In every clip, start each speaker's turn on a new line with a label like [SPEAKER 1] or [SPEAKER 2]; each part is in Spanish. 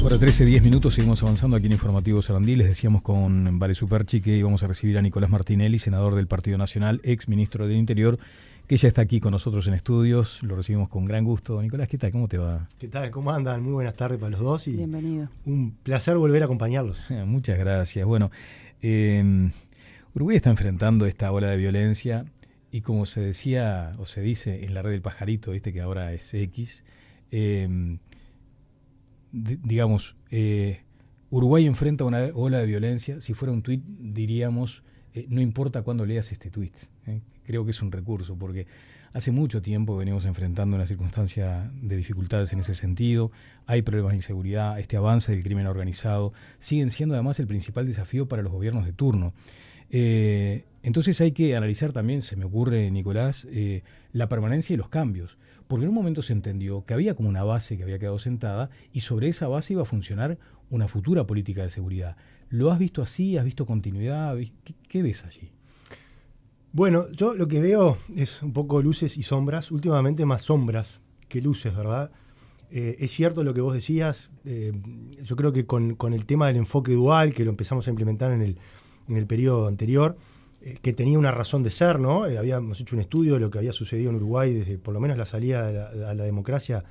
[SPEAKER 1] Ahora 13:10 minutos, seguimos avanzando aquí en Informativo Sarandí. Les decíamos con Vale Superchi que íbamos a recibir a Nicolás Martinelli, senador del Partido Nacional, ex ministro del Interior, que ya está aquí con nosotros en estudios. Lo recibimos con gran gusto. Nicolás, ¿qué tal? ¿Cómo te va?
[SPEAKER 2] ¿Qué tal? ¿Cómo andan? Muy buenas tardes para los dos. Y
[SPEAKER 3] bienvenido.
[SPEAKER 2] Un placer volver a acompañarlos.
[SPEAKER 1] Muchas gracias. Bueno, Uruguay está enfrentando esta ola de violencia y como se decía o se dice en la red del pajarito, ¿viste? Que ahora es X, Uruguay enfrenta una ola de violencia. Si fuera un tuit diríamos, no importa cuándo leas este tuit. Creo que es un recurso porque hace mucho tiempo venimos enfrentando una circunstancia de dificultades en ese sentido. Hay problemas de inseguridad, este avance del crimen organizado siguen siendo además el principal desafío para los gobiernos de turno. Entonces hay que analizar también, se me ocurre, Nicolás, la permanencia y los cambios. Porque en un momento se entendió que había como una base que había quedado sentada y sobre esa base iba a funcionar una futura política de seguridad. ¿Lo has visto así? ¿Has visto continuidad? ¿Qué ves allí?
[SPEAKER 2] Bueno, yo lo que veo es un poco luces y sombras, últimamente más sombras que luces, ¿verdad? Es cierto lo que vos decías, yo creo que con el tema del enfoque dual, que lo empezamos a implementar en el periodo anterior, que tenía una razón de ser, ¿no? Habíamos hecho un estudio de lo que había sucedido en Uruguay desde por lo menos la salida a la democracia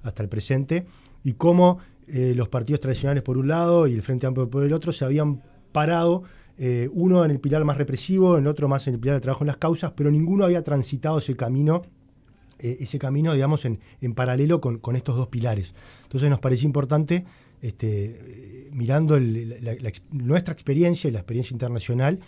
[SPEAKER 2] hasta el presente, y cómo los partidos tradicionales por un lado y el Frente Amplio por el otro se habían parado, uno en el pilar más represivo, el otro más en el pilar de trabajo en las causas, pero ninguno había transitado ese camino, digamos, en paralelo con estos dos pilares. Entonces nos parecía importante, mirando nuestra experiencia y la experiencia internacional,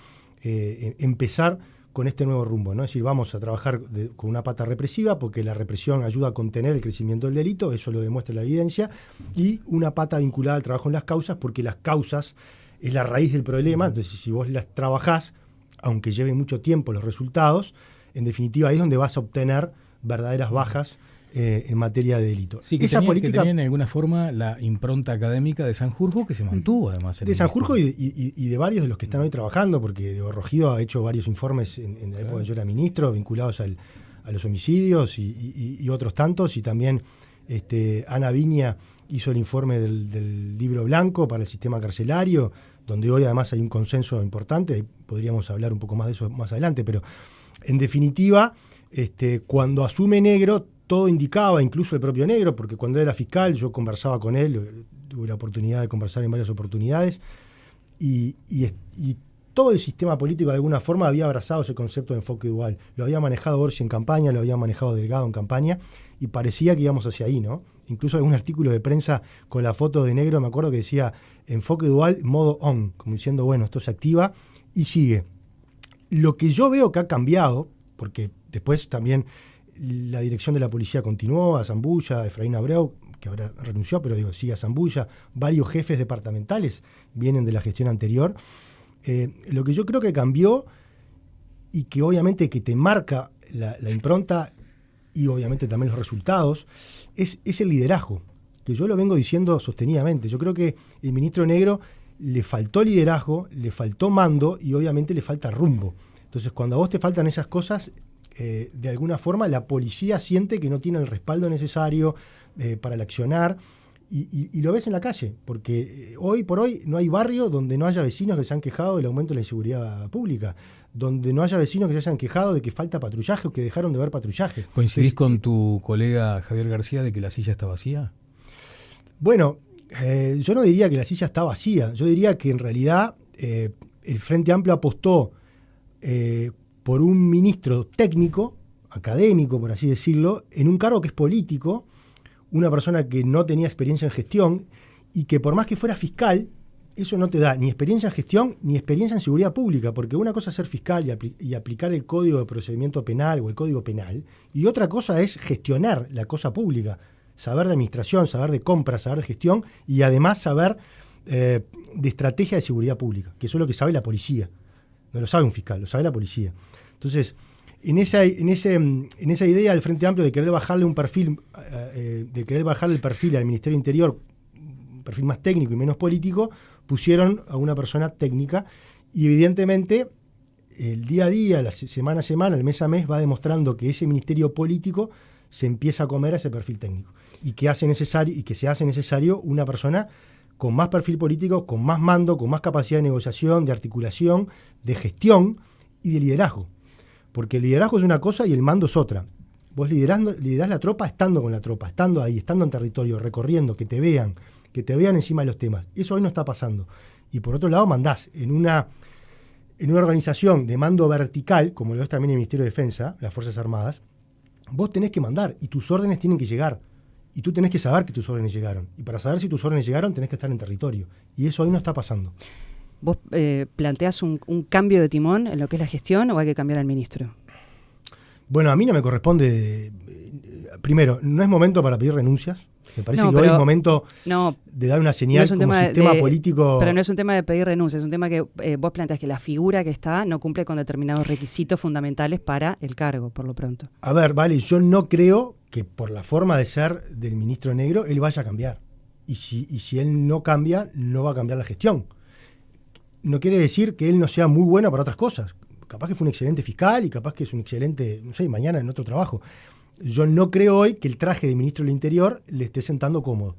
[SPEAKER 2] empezar con este nuevo rumbo, ¿no? Es decir, vamos a trabajar con una pata represiva porque la represión ayuda a contener el crecimiento del delito, eso lo demuestra la evidencia, y una pata vinculada al trabajo en las causas porque las causas es la raíz del problema. Entonces si vos las trabajás, aunque lleve mucho tiempo los resultados, en definitiva ahí es donde vas a obtener verdaderas bajas en materia de delito.
[SPEAKER 1] Sí, que tenía en alguna forma la impronta académica de Sanjurjo, que se mantuvo además.
[SPEAKER 2] De Sanjurjo y de varios de los que están hoy trabajando, porque Rogido ha hecho varios informes en la época que yo era ministro, vinculados a los homicidios y otros tantos, y también Ana Viña hizo el informe del libro blanco para el sistema carcelario, donde hoy además hay un consenso importante, podríamos hablar un poco más de eso más adelante, pero en definitiva, cuando asume Negro, todo indicaba, incluso el propio Negro, porque cuando era fiscal yo conversaba con él, tuve la oportunidad de conversar en varias oportunidades, y todo el sistema político de alguna forma había abrazado ese concepto de enfoque dual. Lo había manejado Orsi en campaña, lo había manejado Delgado en campaña, y parecía que íbamos hacia ahí, ¿no? Incluso algún artículo de prensa con la foto de Negro, me acuerdo que decía enfoque dual, modo on, como diciendo, bueno, esto se activa y sigue. Lo que yo veo que ha cambiado, porque después también la dirección de la policía continuó, a Zambulla, a Efraín Abreu, que ahora renunció, pero digo, sí, a Zambulla, varios jefes departamentales vienen de la gestión anterior. Lo que yo creo que cambió y que obviamente que te marca la impronta y obviamente también los resultados, es el liderazgo, que yo lo vengo diciendo sostenidamente. Yo creo que el ministro Negro le faltó liderazgo, le faltó mando y obviamente le falta rumbo. Entonces, cuando a vos te faltan esas cosas, de alguna forma la policía siente que no tiene el respaldo necesario para el accionar, y lo ves en la calle, porque hoy por hoy no hay barrio donde no haya vecinos que se han quejado del aumento de la inseguridad pública, donde no haya vecinos que se hayan quejado de que falta patrullaje o que dejaron de ver patrullaje.
[SPEAKER 1] ¿Coincidís con tu colega Javier García de que la silla está vacía?
[SPEAKER 2] Bueno, yo no diría que la silla está vacía, yo diría que en realidad el Frente Amplio apostó por un ministro técnico, académico, por así decirlo, en un cargo que es político, una persona que no tenía experiencia en gestión y que por más que fuera fiscal, eso no te da ni experiencia en gestión ni experiencia en seguridad pública, porque una cosa es ser fiscal y aplicar el Código de Procedimiento Penal o el Código Penal, y otra cosa es gestionar la cosa pública, saber de administración, saber de compra, saber de gestión y además saber de estrategia de seguridad pública, que eso es lo que sabe la policía. No lo sabe un fiscal, lo sabe la policía. Entonces, en esa idea del Frente Amplio de querer bajarle un perfil, de querer bajarle el perfil al Ministerio del Interior, un perfil más técnico y menos político, pusieron a una persona técnica, y evidentemente el día a día, la semana a semana, el mes a mes, va demostrando que ese ministerio político se empieza a comer a ese perfil técnico y que se hace necesario una persona con más perfil político, con más mando, con más capacidad de negociación, de articulación, de gestión y de liderazgo. Porque el liderazgo es una cosa y el mando es otra. Vos liderás la tropa estando con la tropa, estando ahí, estando en territorio, recorriendo, que te vean encima de los temas. Eso hoy no está pasando. Y por otro lado mandás en una organización de mando vertical, como lo es también el Ministerio de Defensa, las Fuerzas Armadas, vos tenés que mandar y tus órdenes tienen que llegar. Y tú tenés que saber que tus órdenes llegaron. Y para saber si tus órdenes llegaron, tenés que estar en territorio. Y eso hoy no está pasando.
[SPEAKER 3] ¿Vos planteás un cambio de timón en lo que es la gestión o hay que cambiar al ministro?
[SPEAKER 2] Bueno, a mí no me corresponde. Primero, no es momento para pedir renuncias. Me parece que hoy es momento de dar una señal como sistema político.
[SPEAKER 3] Pero no es un tema de pedir renuncias, es un tema que vos planteás que la figura que está no cumple con determinados requisitos fundamentales para el cargo, por lo pronto.
[SPEAKER 2] A ver, vale, yo no creo que por la forma de ser del ministro Negro él vaya a cambiar. Y si él no cambia, no va a cambiar la gestión. No quiere decir que él no sea muy bueno para otras cosas. Capaz que fue un excelente fiscal y capaz que es un excelente, no sé, mañana en otro trabajo. Yo no creo hoy que el traje de ministro del Interior le esté sentando cómodo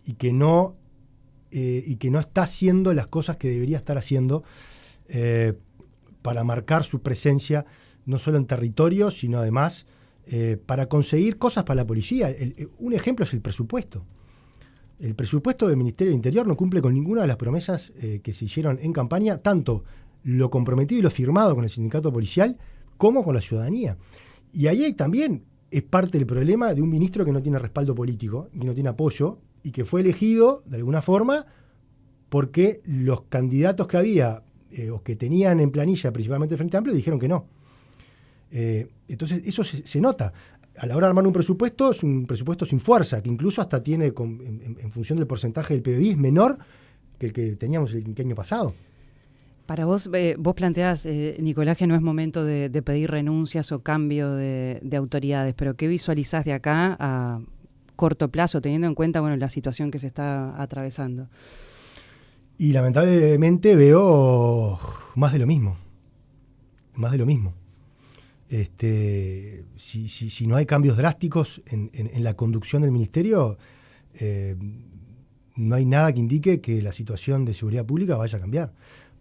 [SPEAKER 2] y que no está haciendo las cosas que debería estar haciendo para marcar su presencia no solo en territorio, sino además para conseguir cosas para la policía. Un ejemplo es el presupuesto. El presupuesto del Ministerio del Interior no cumple con ninguna de las promesas que se hicieron en campaña, tanto lo comprometido y lo firmado con el sindicato policial como con la ciudadanía. Y ahí también es parte del problema de un ministro que no tiene respaldo político, que no tiene apoyo y que fue elegido de alguna forma porque los candidatos que había o que tenían en planilla, principalmente el Frente Amplio, dijeron que no. Entonces eso se nota. A la hora de armar un presupuesto, es un presupuesto sin fuerza, que incluso hasta tiene, en función del porcentaje del PBI, es menor que el que teníamos el año pasado.
[SPEAKER 3] Para vos planteás, Nicolás, que no es momento de pedir renuncias o cambio de autoridades, pero ¿qué visualizás de acá a corto plazo, teniendo en cuenta la situación que se está atravesando?
[SPEAKER 2] Y lamentablemente veo más de lo mismo. Más de lo mismo. Si no hay cambios drásticos en la conducción del ministerio, no hay nada que indique que la situación de seguridad pública vaya a cambiar.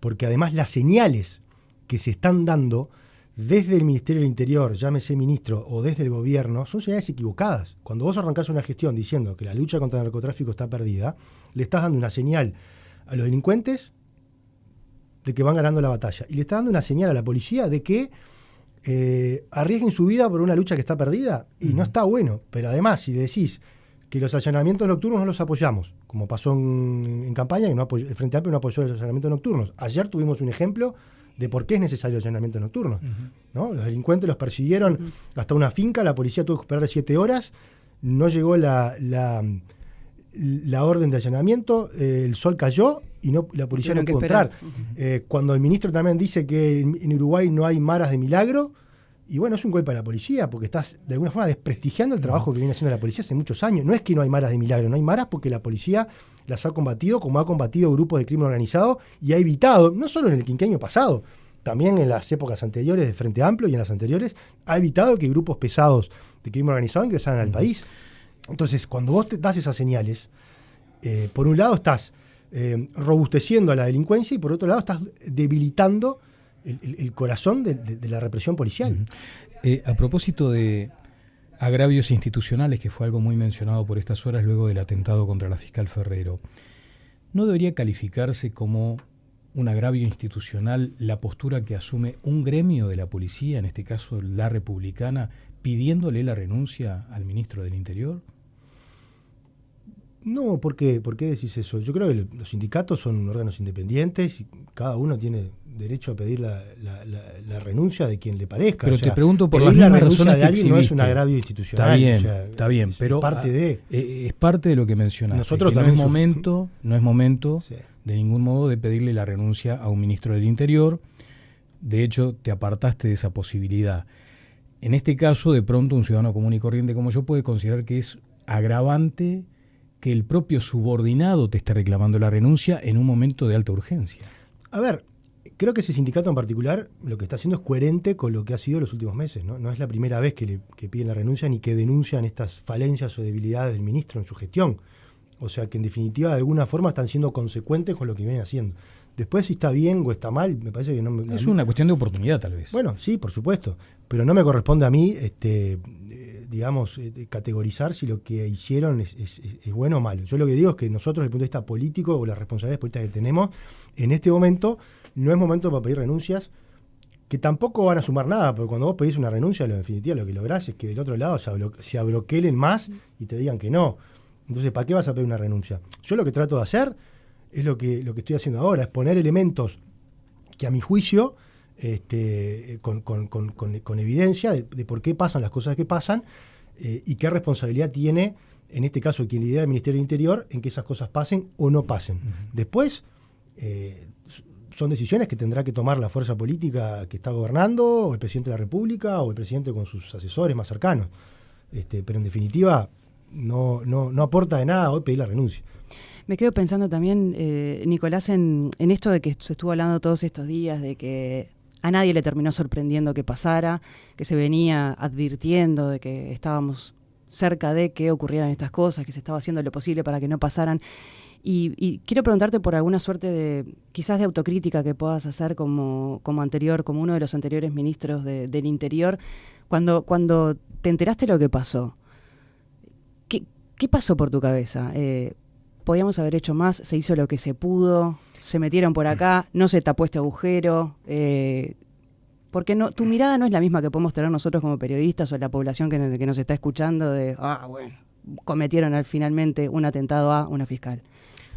[SPEAKER 2] Porque además las señales que se están dando desde el Ministerio del Interior, llámese ministro, o desde el gobierno, son señales equivocadas. Cuando vos arrancás una gestión diciendo que la lucha contra el narcotráfico está perdida, le estás dando una señal a los delincuentes de que van ganando la batalla. Y le estás dando una señal a la policía de que arriesguen su vida por una lucha que está perdida. Y no está bueno. Pero además, si decís que los allanamientos nocturnos no los apoyamos, como pasó en campaña, que el Frente Amplio no apoyó los allanamientos nocturnos. Ayer tuvimos un ejemplo de por qué es necesario el allanamiento nocturno. ¿No? Los delincuentes los persiguieron hasta una finca, la policía tuvo que esperar 7 horas, no llegó la orden de allanamiento, el sol cayó y la policía no pudo entrar. Cuando el ministro también dice que en Uruguay no hay maras de milagro, y bueno, es un golpe a la policía, porque estás de alguna forma desprestigiando el trabajo que viene haciendo la policía hace muchos años. No es que no hay maras de milagro, no hay maras porque la policía las ha combatido como ha combatido grupos de crimen organizado y ha evitado, no solo en el quinquenio pasado, también en las épocas anteriores de Frente Amplio y en las anteriores, ha evitado que grupos pesados de crimen organizado ingresaran al país. Entonces, cuando vos te das esas señales, por un lado estás robusteciendo a la delincuencia y por otro lado estás debilitando el corazón de la represión policial.
[SPEAKER 1] A propósito de agravios institucionales, que fue algo muy mencionado por estas horas luego del atentado contra la fiscal Ferrero, ¿no debería calificarse como un agravio institucional la postura que asume un gremio de la policía, en este caso la republicana, pidiéndole la renuncia al ministro del Interior?
[SPEAKER 2] No, ¿por qué decís eso? Yo creo que los sindicatos son órganos independientes y cada uno tiene derecho a pedir la renuncia de quien le parezca.
[SPEAKER 1] Pero te pregunto por las mismas razones que exhibiste.
[SPEAKER 2] No es un agravio institucional.
[SPEAKER 1] Está bien, pero es parte de lo que mencionaste.
[SPEAKER 2] Nosotros
[SPEAKER 1] también no es momento
[SPEAKER 2] sí,
[SPEAKER 1] de ningún modo de pedirle la renuncia a un ministro del Interior. De hecho, te apartaste de esa posibilidad. En este caso, de pronto, un ciudadano común y corriente como yo puede considerar que es agravante que el propio subordinado te esté reclamando la renuncia en un momento de alta urgencia.
[SPEAKER 2] A ver, creo que ese sindicato en particular lo que está haciendo es coherente con lo que ha sido los últimos meses, ¿no? No es la primera vez que piden la renuncia ni que denuncian estas falencias o debilidades del ministro en su gestión. O sea que en definitiva de alguna forma están siendo consecuentes con lo que vienen haciendo. Después si está bien o está mal, me parece que no...
[SPEAKER 1] Es una cuestión de oportunidad tal vez.
[SPEAKER 2] Bueno, sí, por supuesto, pero no me corresponde a mí categorizar si lo que hicieron es bueno o malo. Yo lo que digo es que nosotros desde el punto de vista político o las responsabilidades políticas que tenemos, en este momento no es momento para pedir renuncias, que tampoco van a sumar nada, porque cuando vos pedís una renuncia, en definitiva lo que lográs es que del otro lado se abroquelen más y te digan que no. Entonces, ¿para qué vas a pedir una renuncia? Yo lo que trato de hacer es lo que estoy haciendo ahora, es poner elementos que a mi juicio, con evidencia de por qué pasan las cosas que pasan y qué responsabilidad tiene, en este caso, quien lidera el Ministerio del Interior, en que esas cosas pasen o no pasen. Después, son decisiones que tendrá que tomar la fuerza política que está gobernando, o el presidente de la República, o el presidente con sus asesores más cercanos. Pero en definitiva, no aporta de nada hoy pedir la renuncia.
[SPEAKER 3] Me quedo pensando también, Nicolás, en esto de que se estuvo hablando todos estos días, de que a nadie le terminó sorprendiendo que pasara, que se venía advirtiendo de que estábamos cerca de que ocurrieran estas cosas, que se estaba haciendo lo posible para que no pasaran. Y quiero preguntarte por alguna suerte de, quizás de autocrítica que puedas hacer como uno de los anteriores ministros del Interior, cuando te enteraste de lo que pasó. ¿Qué pasó por tu cabeza? ¿Podíamos haber hecho más? ¿Se hizo lo que se pudo? ¿Se metieron por acá? ¿No se tapó este agujero? Porque tu mirada no es la misma que podemos tener nosotros como periodistas o la población que nos está escuchando de, bueno, cometieron finalmente un atentado a una fiscal.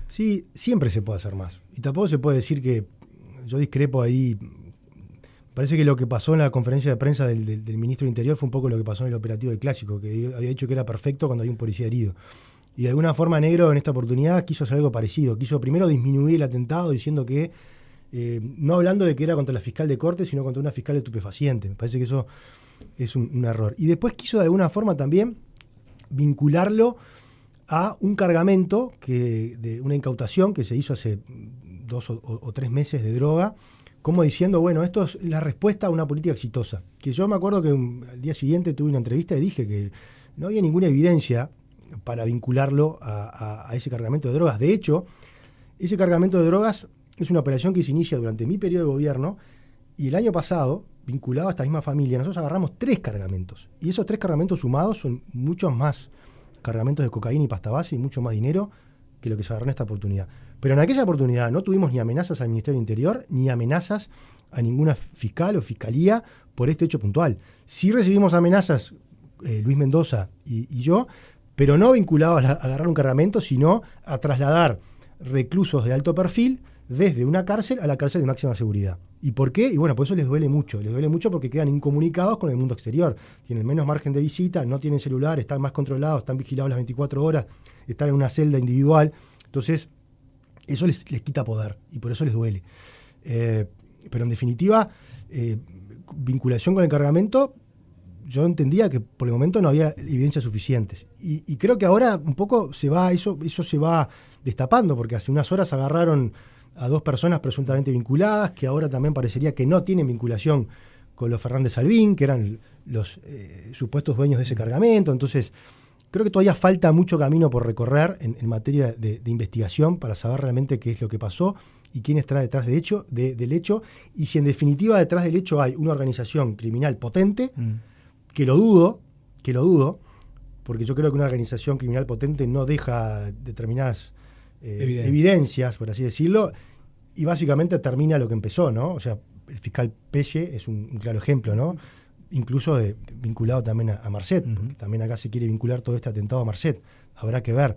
[SPEAKER 2] Sí, siempre se puede hacer más. Y tampoco se puede decir que yo discrepo ahí. Parece que lo que pasó en la conferencia de prensa del ministro del Interior fue un poco lo que pasó en el operativo del Clásico, que había dicho que era perfecto cuando había un policía herido. Y de alguna forma Negro en esta oportunidad quiso hacer algo parecido. Quiso primero disminuir el atentado diciendo que, no hablando de que era contra la fiscal de corte, sino contra una fiscal de estupefaciente. Me parece que eso es un error. Y después quiso de alguna forma también vincularlo a un cargamento, de una incautación que se hizo hace 2 o 3 meses de droga, como diciendo, bueno, esto es la respuesta a una política exitosa. Que yo me acuerdo que al día siguiente tuve una entrevista y dije que no había ninguna evidencia para vincularlo a ese cargamento de drogas. De hecho, ese cargamento de drogas es una operación que se inicia durante mi periodo de gobierno y el año pasado, vinculado a esta misma familia, nosotros agarramos 3 cargamentos. Y esos 3 cargamentos sumados son muchos más cargamentos de cocaína y pasta base y mucho más dinero que lo que se agarró en esta oportunidad. Pero en aquella oportunidad no tuvimos ni amenazas al Ministerio del Interior, ni amenazas a ninguna fiscal o fiscalía por este hecho puntual. Sí recibimos amenazas, Luis Mendoza y yo, pero no vinculados a agarrar un cargamento, sino a trasladar reclusos de alto perfil desde una cárcel a la cárcel de máxima seguridad. ¿Y por qué? Y bueno, por eso les duele mucho porque quedan incomunicados con el mundo exterior. Tienen menos margen de visita, no tienen celular, están más controlados, están vigilados las 24 horas, están en una celda individual. Entonces, eso les quita poder y por eso les duele. Pero en definitiva, vinculación con el cargamento, yo entendía que por el momento no había evidencias suficientes. Y creo que ahora un poco eso se va destapando, porque hace unas horas agarraron a 2 personas presuntamente vinculadas, que ahora también parecería que no tienen vinculación con los Fernández Albín, que eran los supuestos dueños de ese cargamento. Entonces, creo que todavía falta mucho camino por recorrer en materia de investigación para saber realmente qué es lo que pasó y quién está detrás del hecho, y si en definitiva detrás del hecho hay una organización criminal potente, que lo dudo, porque yo creo que una organización criminal potente no deja determinadas evidencias, por así decirlo, y básicamente termina lo que empezó, ¿no? O sea, el fiscal Pelle es un claro ejemplo, ¿no? Incluso vinculado también a Marcet, porque también acá se quiere vincular todo este atentado a Marcet. Habrá que ver.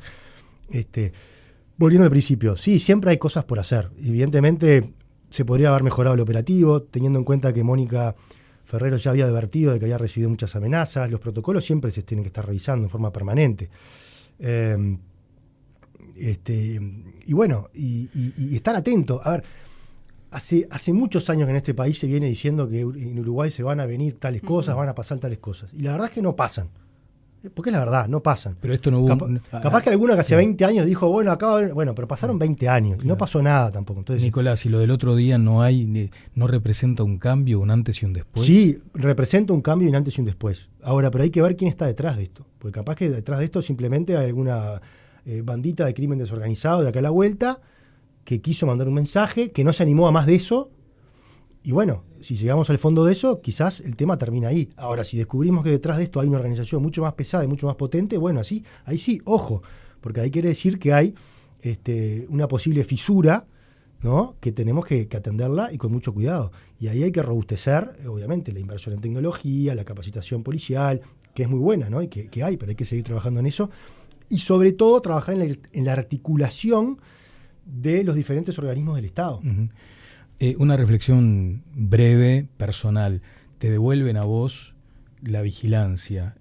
[SPEAKER 2] Volviendo al principio, sí, siempre hay cosas por hacer. Evidentemente se podría haber mejorado el operativo, teniendo en cuenta que Mónica Ferrero ya había advertido de que había recibido muchas amenazas. Los protocolos siempre se tienen que estar revisando en forma permanente. Y bueno, y estar atento. A ver, hace muchos años que en este país se viene diciendo que en Uruguay se van a venir tales cosas, van a pasar tales cosas. Y la verdad es que no pasan. Porque es la verdad, no pasan.
[SPEAKER 1] Pero esto no hubo...
[SPEAKER 2] Capaz que alguno que hace 20 años dijo, bueno, acá va a haber... Bueno, pero pasaron 20 años y no pasó nada tampoco. Entonces,
[SPEAKER 1] Nicolás, ¿y lo del otro día no representa un cambio, un antes y un después?
[SPEAKER 2] Sí, representa un cambio y un antes y un después. Ahora, pero hay que ver quién está detrás de esto. Porque capaz que detrás de esto simplemente hay alguna bandita de crimen desorganizado de acá a la vuelta que quiso mandar un mensaje, que no se animó a más de eso. Y bueno, si llegamos al fondo de eso, quizás el tema termina ahí. Ahora, si descubrimos que detrás de esto hay una organización mucho más pesada y mucho más potente, bueno, ahí sí, ojo, porque ahí quiere decir que hay una posible fisura, ¿no? Que tenemos que atenderla y con mucho cuidado. Y ahí hay que robustecer, obviamente, la inversión en tecnología, la capacitación policial, que es muy buena, ¿no? Y que hay, pero hay que seguir trabajando en eso. Y sobre todo trabajar en la articulación de los diferentes organismos del Estado.
[SPEAKER 1] Uh-huh. Una reflexión breve, personal. Te devuelven a vos la vigilancia.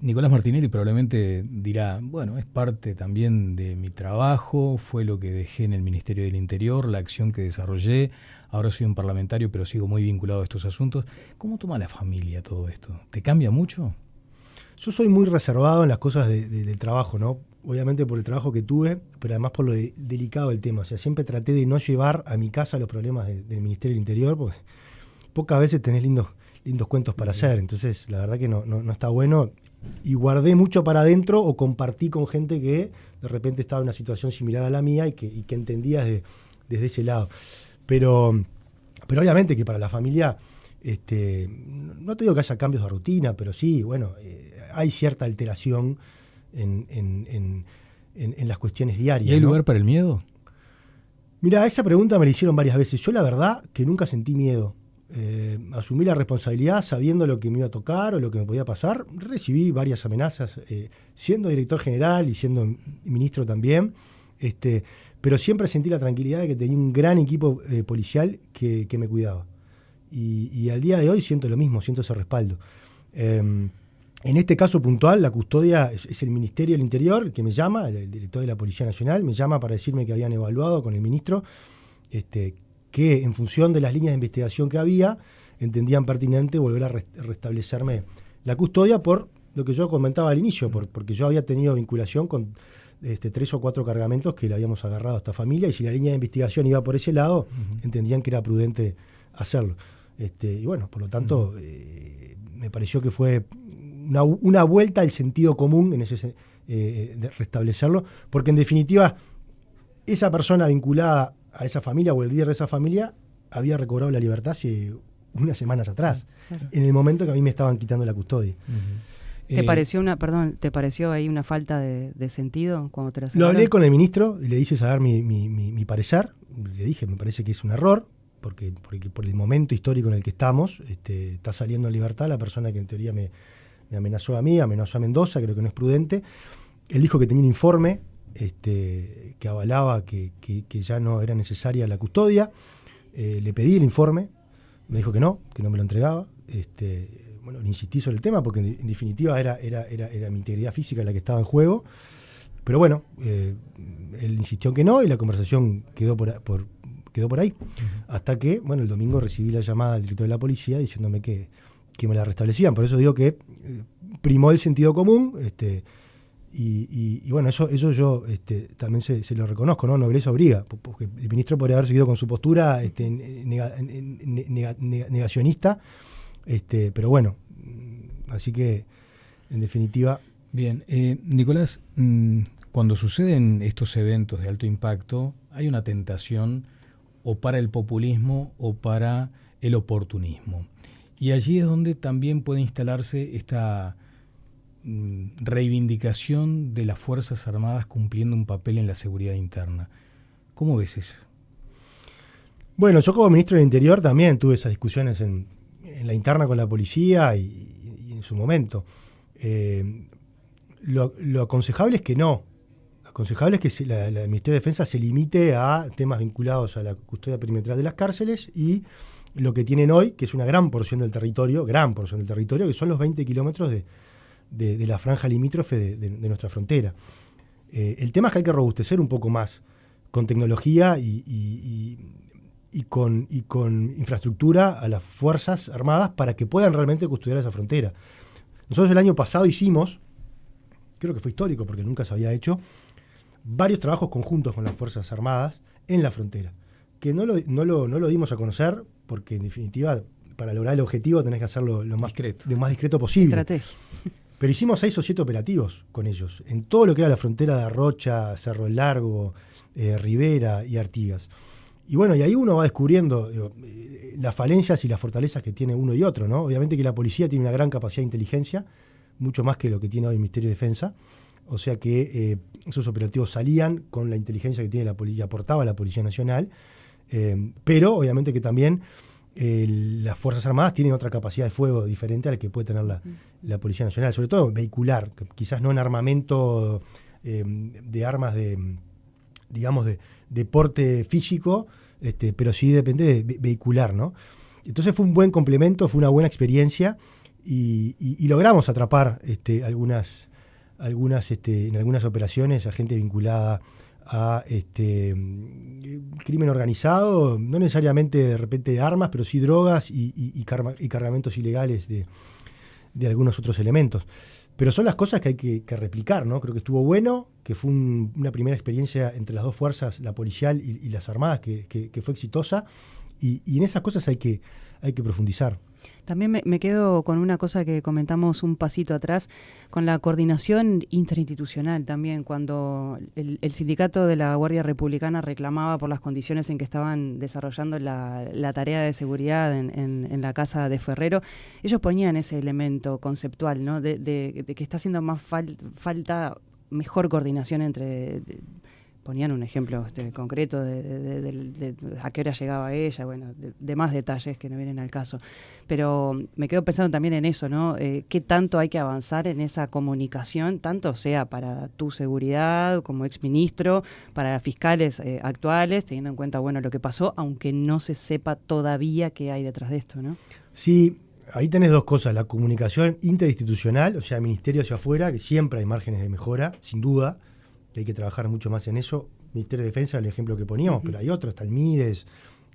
[SPEAKER 1] Nicolás Martinelli probablemente dirá, bueno, es parte también de mi trabajo, fue lo que dejé en el Ministerio del Interior, la acción que desarrollé, ahora soy un parlamentario, pero sigo muy vinculado a estos asuntos. ¿Cómo toma la familia todo esto? ¿Te cambia mucho?
[SPEAKER 2] Yo soy muy reservado en las cosas del trabajo, ¿no? Obviamente por el trabajo que tuve, pero además por lo delicado del tema. O sea, siempre traté de no llevar a mi casa los problemas del Ministerio del Interior, porque pocas veces tenés lindos cuentos para hacer. Entonces, la verdad que no está bueno. Y guardé mucho para adentro o compartí con gente que de repente estaba en una situación similar a la mía y que entendía desde ese lado. Pero obviamente que para la familia, no te digo que haya cambios de rutina, pero sí, bueno, hay cierta alteración en las cuestiones diarias.
[SPEAKER 1] ¿Y hay
[SPEAKER 2] ¿no?
[SPEAKER 1] lugar para el miedo?
[SPEAKER 2] Mira, esa pregunta me la hicieron varias veces. Yo la verdad que nunca sentí miedo. Asumí la responsabilidad sabiendo lo que me iba a tocar o lo que me podía pasar. Recibí varias amenazas, siendo director general y siendo ministro también. Pero siempre sentí la tranquilidad de que tenía un gran equipo policial que me cuidaba. Y al día de hoy siento lo mismo, siento ese respaldo. En este caso puntual, la custodia es el Ministerio del Interior, el que me llama, el director de la Policía Nacional, me llama para decirme que habían evaluado con el ministro que en función de las líneas de investigación que había, entendían pertinente volver a restablecerme la custodia por lo que yo comentaba al inicio, porque yo había tenido vinculación con 3 o 4 cargamentos que le habíamos agarrado a esta familia, y si la línea de investigación iba por ese lado, entendían que era prudente hacerlo. Y bueno, por lo tanto, me pareció que fue una vuelta al sentido común en ese de restablecerlo, porque en definitiva, esa persona vinculada a esa familia o el líder de esa familia había recobrado la libertad hace unas semanas atrás, claro, en el momento que a mí me estaban quitando la custodia.
[SPEAKER 3] ¿Te pareció ahí una falta de sentido cuando te la sacaron?
[SPEAKER 2] Lo hablé con el ministro y le hice saber mi parecer. Le dije, me parece que es un error, porque por el momento histórico en el que estamos, está saliendo en libertad la persona que en teoría me amenazó a mí, amenazó a Mendoza, creo que no es prudente. Él dijo que tenía un informe que avalaba que ya no era necesaria la custodia. Le pedí el informe, me dijo que no me lo entregaba. Bueno, le insistí sobre el tema porque en definitiva era mi integridad física la que estaba en juego. Pero bueno, él insistió en que no y la conversación quedó por ahí. Hasta que, bueno, el domingo recibí la llamada del director de la policía diciéndome que me la restablecían. Por eso digo que primó el sentido común. Y bueno, eso yo también se lo reconozco, ¿no? Nobleza obliga, porque el ministro podría haber seguido con su postura negacionista, pero bueno, así que en definitiva...
[SPEAKER 1] Bien, Nicolás, cuando suceden estos eventos de alto impacto, hay una tentación o para el populismo o para el oportunismo. Y allí es donde también puede instalarse esta reivindicación de las Fuerzas Armadas cumpliendo un papel en la seguridad interna. ¿Cómo ves eso?
[SPEAKER 2] Bueno, yo como ministro del Interior también tuve esas discusiones en la interna con la policía y en su momento. Lo aconsejable es que no. Lo aconsejable es que el Ministerio de Defensa se limite a temas vinculados a la custodia perimetral de las cárceles y lo que tienen hoy, que es una gran porción del territorio, que son los 20 kilómetros de la franja limítrofe de nuestra frontera. El tema es que hay que robustecer un poco más con tecnología y con infraestructura a las Fuerzas Armadas para que puedan realmente custodiar esa frontera. Nosotros el año pasado hicimos, creo que fue histórico porque nunca se había hecho, varios trabajos conjuntos con las Fuerzas Armadas en la frontera, que no lo dimos a conocer porque en definitiva para lograr el objetivo tenés que hacerlo lo más discreto posible.
[SPEAKER 3] Estrategia.
[SPEAKER 2] Pero hicimos 6 o 7 operativos con ellos, en todo lo que era la frontera de Arrocha, Cerro Largo, Rivera y Artigas. Y bueno, y ahí uno va descubriendo las falencias y las fortalezas que tiene uno y otro, ¿no? Obviamente que la policía tiene una gran capacidad de inteligencia, mucho más que lo que tiene hoy el Ministerio de Defensa. O sea que esos operativos salían con la inteligencia que tiene la policía, aportaba la Policía Nacional, pero obviamente que también las Fuerzas Armadas tienen otra capacidad de fuego diferente a la que puede tener la Policía Nacional, sobre todo vehicular, quizás no en armamento de armas de porte físico, pero sí depende de vehicular, ¿no? Entonces fue un buen complemento, fue una buena experiencia y logramos atrapar en algunas operaciones a gente vinculada a crimen organizado, no necesariamente de repente de armas, pero sí drogas y cargamentos ilegales de algunos otros elementos. Pero son las cosas que hay que replicar, ¿no? Creo que estuvo bueno, que fue una primera experiencia entre las dos fuerzas, la policial y las armadas, que fue exitosa, y en esas cosas hay que profundizar.
[SPEAKER 3] También me quedo con una cosa que comentamos un pasito atrás, con la coordinación interinstitucional también, cuando el sindicato de la Guardia Republicana reclamaba por las condiciones en que estaban desarrollando la tarea de seguridad en la casa de Ferrero. Ellos ponían ese elemento conceptual, ¿no? de que está haciendo más falta mejor coordinación entre... Ponían un ejemplo concreto de a qué hora llegaba ella, bueno, de más detalles que no vienen al caso. Pero me quedo pensando también en eso, ¿no? ¿Qué tanto hay que avanzar en esa comunicación, tanto sea para tu seguridad como exministro, para fiscales actuales, teniendo en cuenta, bueno, lo que pasó, aunque no se sepa todavía qué hay detrás de esto, ¿no?
[SPEAKER 2] Sí, ahí tenés dos cosas, la comunicación interinstitucional, o sea, ministerio hacia afuera, que siempre hay márgenes de mejora, sin duda, hay que trabajar mucho más en eso. Ministerio de Defensa, el ejemplo que poníamos, pero hay otros, está el MIDES,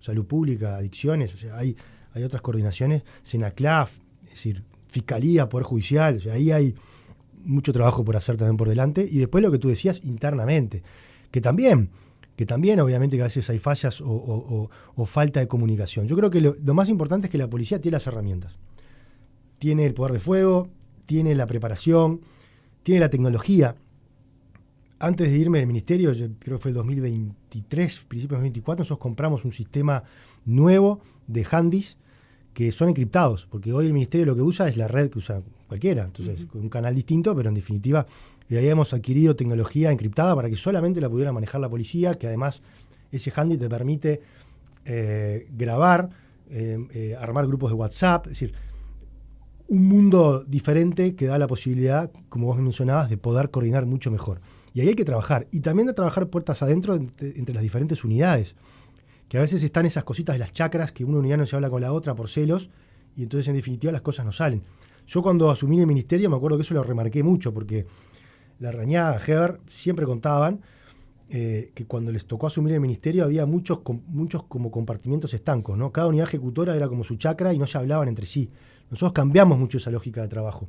[SPEAKER 2] Salud Pública, Adicciones, o sea, hay otras coordinaciones, Senaclaf, es decir, Fiscalía, Poder Judicial, o sea, ahí hay mucho trabajo por hacer también por delante. Y después lo que tú decías internamente, que también obviamente que a veces hay fallas o falta de comunicación. Yo creo que lo más importante es que la policía tiene las herramientas. Tiene el poder de fuego, tiene la preparación, tiene la tecnología. Antes de irme del ministerio, yo creo que fue el 2023, principios de 2024, nosotros compramos un sistema nuevo de handys que son encriptados, porque hoy el ministerio lo que usa es la red que usa cualquiera, entonces con un canal distinto, pero en definitiva habíamos adquirido tecnología encriptada para que solamente la pudiera manejar la policía, que además ese handy te permite grabar, armar grupos de WhatsApp, es decir, un mundo diferente que da la posibilidad, como vos mencionabas, de poder coordinar mucho mejor. Y ahí hay que trabajar. Y también de trabajar puertas adentro entre las diferentes unidades. Que a veces están esas cositas de las chacras, que una unidad no se habla con la otra por celos, y entonces en definitiva las cosas no salen. Yo cuando asumí el ministerio me acuerdo que eso lo remarqué mucho, porque la Rañaga, Heber, siempre contaban que cuando les tocó asumir el ministerio había muchos como compartimientos estancos, ¿no? Cada unidad ejecutora era como su chacra y no se hablaban entre sí. Nosotros cambiamos mucho esa lógica de trabajo.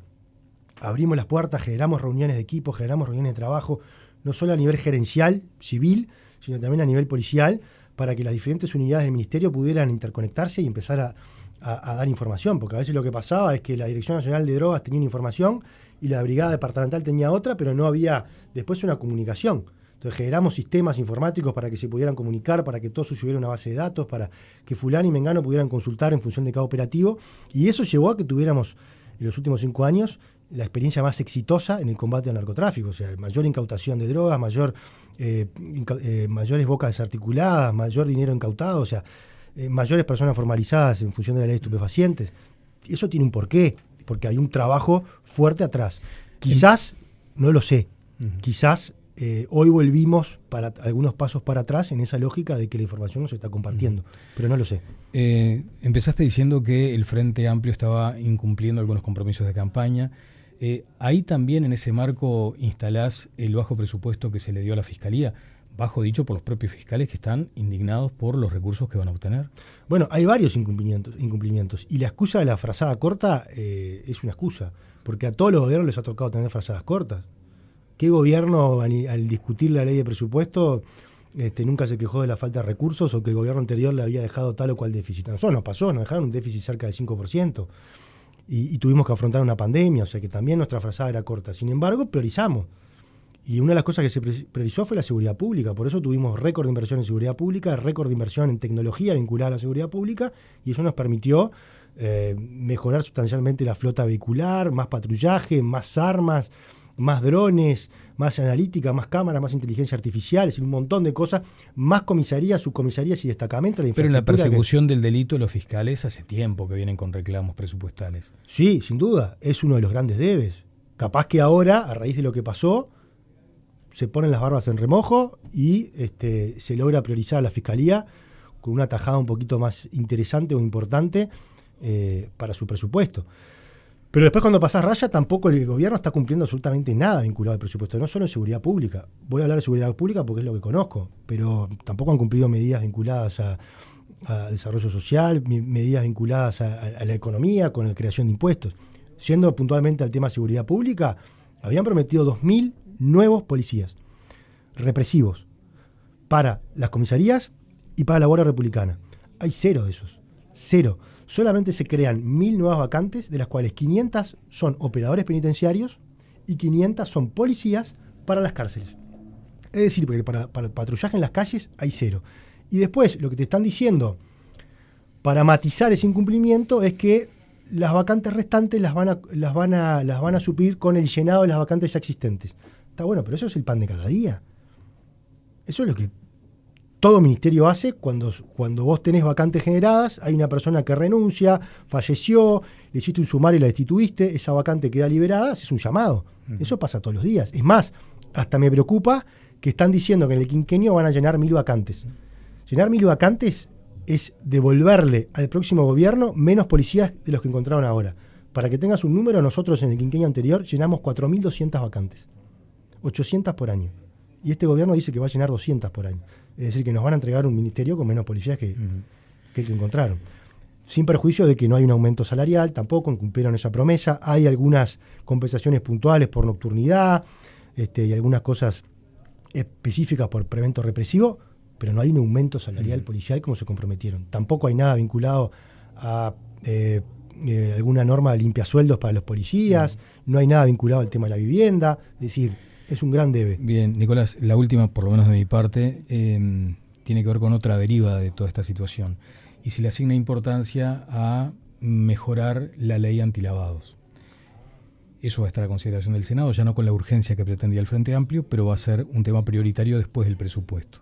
[SPEAKER 2] Abrimos las puertas, generamos reuniones de equipo, generamos reuniones de trabajo, no solo a nivel gerencial, civil, sino también a nivel policial, para que las diferentes unidades del ministerio pudieran interconectarse y empezar a dar información, porque a veces lo que pasaba es que la Dirección Nacional de Drogas tenía una información y la Brigada Departamental tenía otra, pero no había después una comunicación. Entonces generamos sistemas informáticos para que se pudieran comunicar, para que todos hubiera una base de datos, para que fulano y mengano pudieran consultar en función de cada operativo, y eso llevó a que tuviéramos en los últimos 5 años la experiencia más exitosa en el combate al narcotráfico, o sea, mayor incautación de drogas, mayores bocas desarticuladas, mayor dinero incautado, o sea, mayores personas formalizadas en función de la ley de estupefacientes. Eso tiene un porqué, porque hay un trabajo fuerte atrás. Quizás, no lo sé, quizás hoy volvimos para algunos pasos para atrás en esa lógica de que la información no se está compartiendo, pero no lo sé.
[SPEAKER 1] Empezaste diciendo que el Frente Amplio estaba incumpliendo algunos compromisos de campaña. Ahí también en ese marco instalás el bajo presupuesto que se le dio a la Fiscalía. bajo dicho por los propios fiscales que están indignados por los recursos que van a obtener.
[SPEAKER 2] Bueno, hay varios incumplimientos y la excusa de la frazada corta es una excusa, porque a todos los gobiernos les ha tocado tener frazadas cortas. ¿Qué gobierno al discutir la ley de presupuesto nunca se quejó de la falta de recursos o que el gobierno anterior le había dejado tal o cual déficit? A nosotros nos pasó, nos dejaron un déficit cerca del 5% y tuvimos que afrontar una pandemia, o sea que también nuestra frazada era corta. Sin embargo, priorizamos. Y una de las cosas que se priorizó fue la seguridad pública. Por eso tuvimos récord de inversión en seguridad pública, récord de inversión en tecnología vinculada a la seguridad pública, y eso nos permitió mejorar sustancialmente la flota vehicular, más patrullaje, más armas, más drones, más analítica, más cámaras, más inteligencia artificial, es decir, un montón de cosas, más comisarías, subcomisarías y destacamentos.
[SPEAKER 1] Pero en la persecución del delito, los fiscales hace tiempo que vienen con reclamos presupuestales.
[SPEAKER 2] Sí, sin duda, es uno de los grandes debes. Capaz que ahora, a raíz de lo que pasó, se ponen las barbas en remojo y se logra priorizar a la Fiscalía con una tajada un poquito más interesante o importante para su presupuesto. Pero después cuando pasás raya, tampoco el gobierno está cumpliendo absolutamente nada vinculado al presupuesto, no solo en seguridad pública. Voy a hablar de seguridad pública porque es lo que conozco, pero tampoco han cumplido medidas vinculadas a desarrollo social, medidas vinculadas a la economía, con la creación de impuestos. Siendo puntualmente al tema seguridad pública, habían prometido 2.000 nuevos policías represivos para las comisarías y para la Guardia Republicana. Hay 0 de esos. 0. Solamente se crean 1.000 nuevas vacantes, de las cuales 500 son operadores penitenciarios y 500 son policías para las cárceles. Es decir, porque para el patrullaje en las calles hay 0. Y después lo que te están diciendo para matizar ese incumplimiento es que las vacantes restantes las van a suplir con el llenado de las vacantes ya existentes. Está bueno, pero eso es el pan de cada día. Eso es lo que todo ministerio hace cuando vos tenés vacantes generadas, hay una persona que renuncia, falleció, le hiciste un sumario y la destituiste, esa vacante queda liberada, haces un llamado. Eso pasa todos los días. Es más, hasta me preocupa que están diciendo que en el quinquenio van a llenar 1.000 vacantes. Llenar 1.000 vacantes es devolverle al próximo gobierno menos policías de los que encontraron ahora. Para que tengas un número, nosotros en el quinquenio anterior llenamos 4.200 vacantes. 800 por año. Y este gobierno dice que va a llenar 200 por año. Es decir, que nos van a entregar un ministerio con menos policías que el que encontraron. Sin perjuicio de que no hay un aumento salarial, tampoco cumplieron esa promesa. Hay algunas compensaciones puntuales por nocturnidad y algunas cosas específicas por prevento represivo, pero no hay un aumento salarial policial como se comprometieron. Tampoco hay nada vinculado a alguna norma de limpiasueldos para los policías, no hay nada vinculado al tema de la vivienda, es decir, es un gran debe.
[SPEAKER 1] Bien, Nicolás, la última, por lo menos de mi parte, tiene que ver con otra deriva de toda esta situación. Y se le asigna importancia a mejorar la ley antilavados. Eso va a estar a consideración del Senado, ya no con la urgencia que pretendía el Frente Amplio, pero va a ser un tema prioritario después del presupuesto.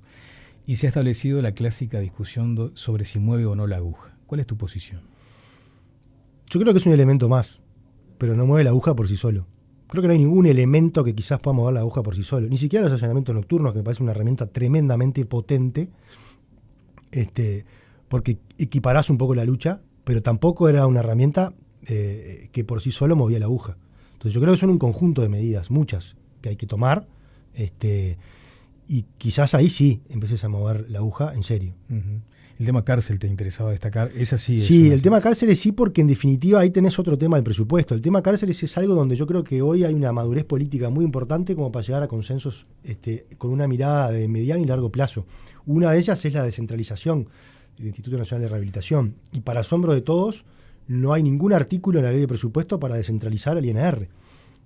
[SPEAKER 1] Y se ha establecido la clásica discusión sobre si mueve o no la aguja. ¿Cuál es tu posición?
[SPEAKER 2] Yo creo que es un elemento más, pero no mueve la aguja por sí solo. Creo que no hay ningún elemento que quizás pueda mover la aguja por sí solo. Ni siquiera los allanamientos nocturnos, que me parece una herramienta tremendamente potente, porque equiparás un poco la lucha, pero tampoco era una herramienta que por sí solo movía la aguja. Entonces yo creo que son un conjunto de medidas, muchas, que hay que tomar, y quizás ahí sí empieces a mover la aguja en serio.
[SPEAKER 1] Uh-huh. El tema cárcel te interesaba destacar, ¿es así?
[SPEAKER 2] Sí, el tema cárceles sí, porque en definitiva ahí tenés otro tema del presupuesto. El tema cárceles es algo donde yo creo que hoy hay una madurez política muy importante como para llegar a consensos con una mirada de mediano y largo plazo. Una de ellas es la descentralización del Instituto Nacional de Rehabilitación. Y para asombro de todos, no hay ningún artículo en la ley de presupuesto para descentralizar al INR.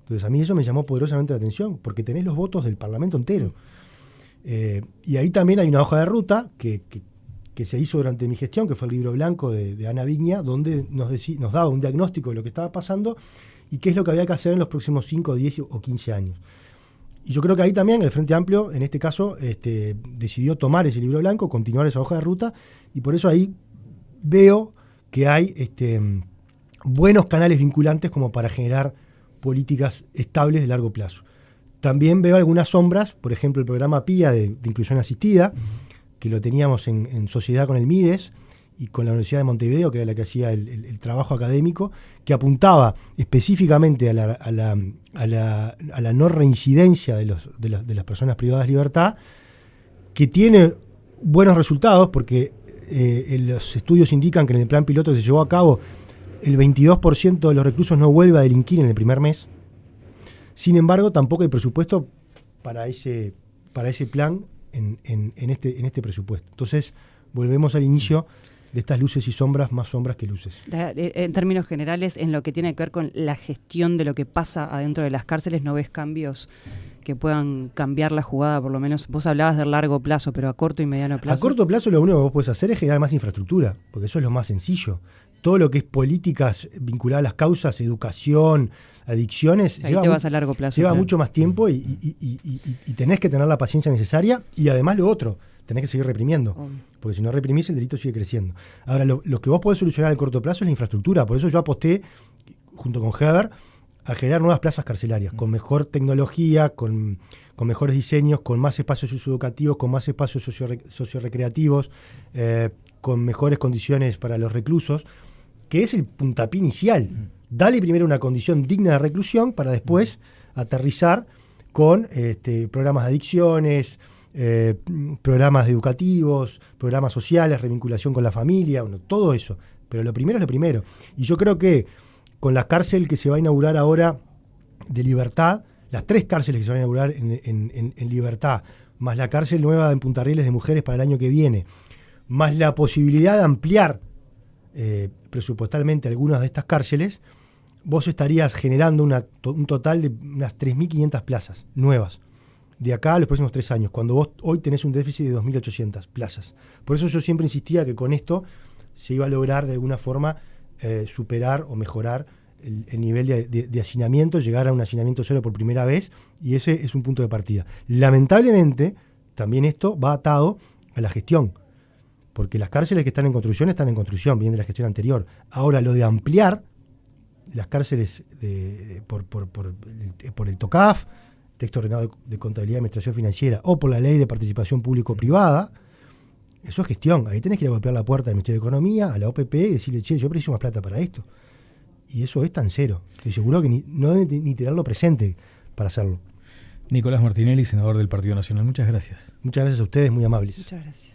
[SPEAKER 2] Entonces a mí eso me llamó poderosamente la atención, porque tenés los votos del Parlamento entero. Y ahí también hay una hoja de ruta que se hizo durante mi gestión, que fue el libro blanco de Ana Vigna, donde nos daba un diagnóstico de lo que estaba pasando y qué es lo que había que hacer en los próximos 5, 10 o 15 años. Y yo creo que ahí también el Frente Amplio, en este caso, decidió tomar ese libro blanco, continuar esa hoja de ruta, y por eso ahí veo que hay buenos canales vinculantes como para generar políticas estables de largo plazo. También veo algunas sombras, por ejemplo, el programa PIA de inclusión asistida, que lo teníamos en sociedad con el MIDES y con la Universidad de Montevideo, que era la que hacía el trabajo académico, que apuntaba específicamente a la no reincidencia de las personas privadas de libertad, que tiene buenos resultados, porque los estudios indican que en el plan piloto que se llevó a cabo, el 22% de los reclusos no vuelve a delinquir en el primer mes. Sin embargo, tampoco hay presupuesto para ese plan en este presupuesto. Entonces, volvemos al inicio de estas luces y sombras, más sombras que luces.
[SPEAKER 3] En términos generales, en lo que tiene que ver con la gestión de lo que pasa adentro de las cárceles, ¿no ves cambios que puedan cambiar la jugada? Por lo menos vos hablabas de largo plazo, pero a corto y mediano plazo.
[SPEAKER 2] A corto plazo lo único que vos podés hacer es generar más infraestructura, porque eso es lo más sencillo. Todo lo que es políticas vinculadas a las causas, educación, adicciones,
[SPEAKER 3] ahí te vas a largo plazo,
[SPEAKER 2] lleva mucho más tiempo y tenés que tener la paciencia necesaria, y además lo otro, tenés que seguir reprimiendo, porque si no reprimís el delito sigue creciendo. Ahora, lo que vos podés solucionar a corto plazo es la infraestructura, por eso yo aposté, junto con Heber, a generar nuevas plazas carcelarias, con mejor tecnología, con mejores diseños, con más espacios socioeducativos, con más espacios sociorecreativos, con mejores condiciones para los reclusos, que es el puntapié inicial. Dale primero una condición digna de reclusión para después aterrizar con programas de adicciones, programas educativos, programas sociales, revinculación con la familia, bueno, todo eso. Pero lo primero es lo primero. Y yo creo que con la cárcel que se va a inaugurar ahora de Libertad, las 3 cárceles que se van a inaugurar en Libertad, más la cárcel nueva en Punta Rieles de mujeres para el año que viene, más la posibilidad de ampliar presupuestalmente algunas de estas cárceles, vos estarías generando un total de unas 3.500 plazas nuevas de acá a los próximos 3 años, cuando vos hoy tenés un déficit de 2.800 plazas. Por eso yo siempre insistía que con esto se iba a lograr de alguna forma superar o mejorar el nivel de hacinamiento, llegar a un hacinamiento cero por primera vez, y ese es un punto de partida. Lamentablemente, también esto va atado a la gestión, porque las cárceles que están en construcción, vienen de la gestión anterior. Ahora, lo de ampliar las cárceles por el TOCAF, texto ordenado de contabilidad y administración financiera, o por la ley de participación público-privada, eso es gestión. Ahí tenés que ir a golpear la puerta del Ministerio de Economía, a la OPP, y decirle, che, yo preciso más plata para esto. Y eso es tan cero. Estoy seguro que no deben ni tenerlo presente para hacerlo.
[SPEAKER 1] Nicolás Martinelli, senador del Partido Nacional. Muchas gracias.
[SPEAKER 2] Muchas gracias a ustedes, muy amables.
[SPEAKER 3] Muchas gracias.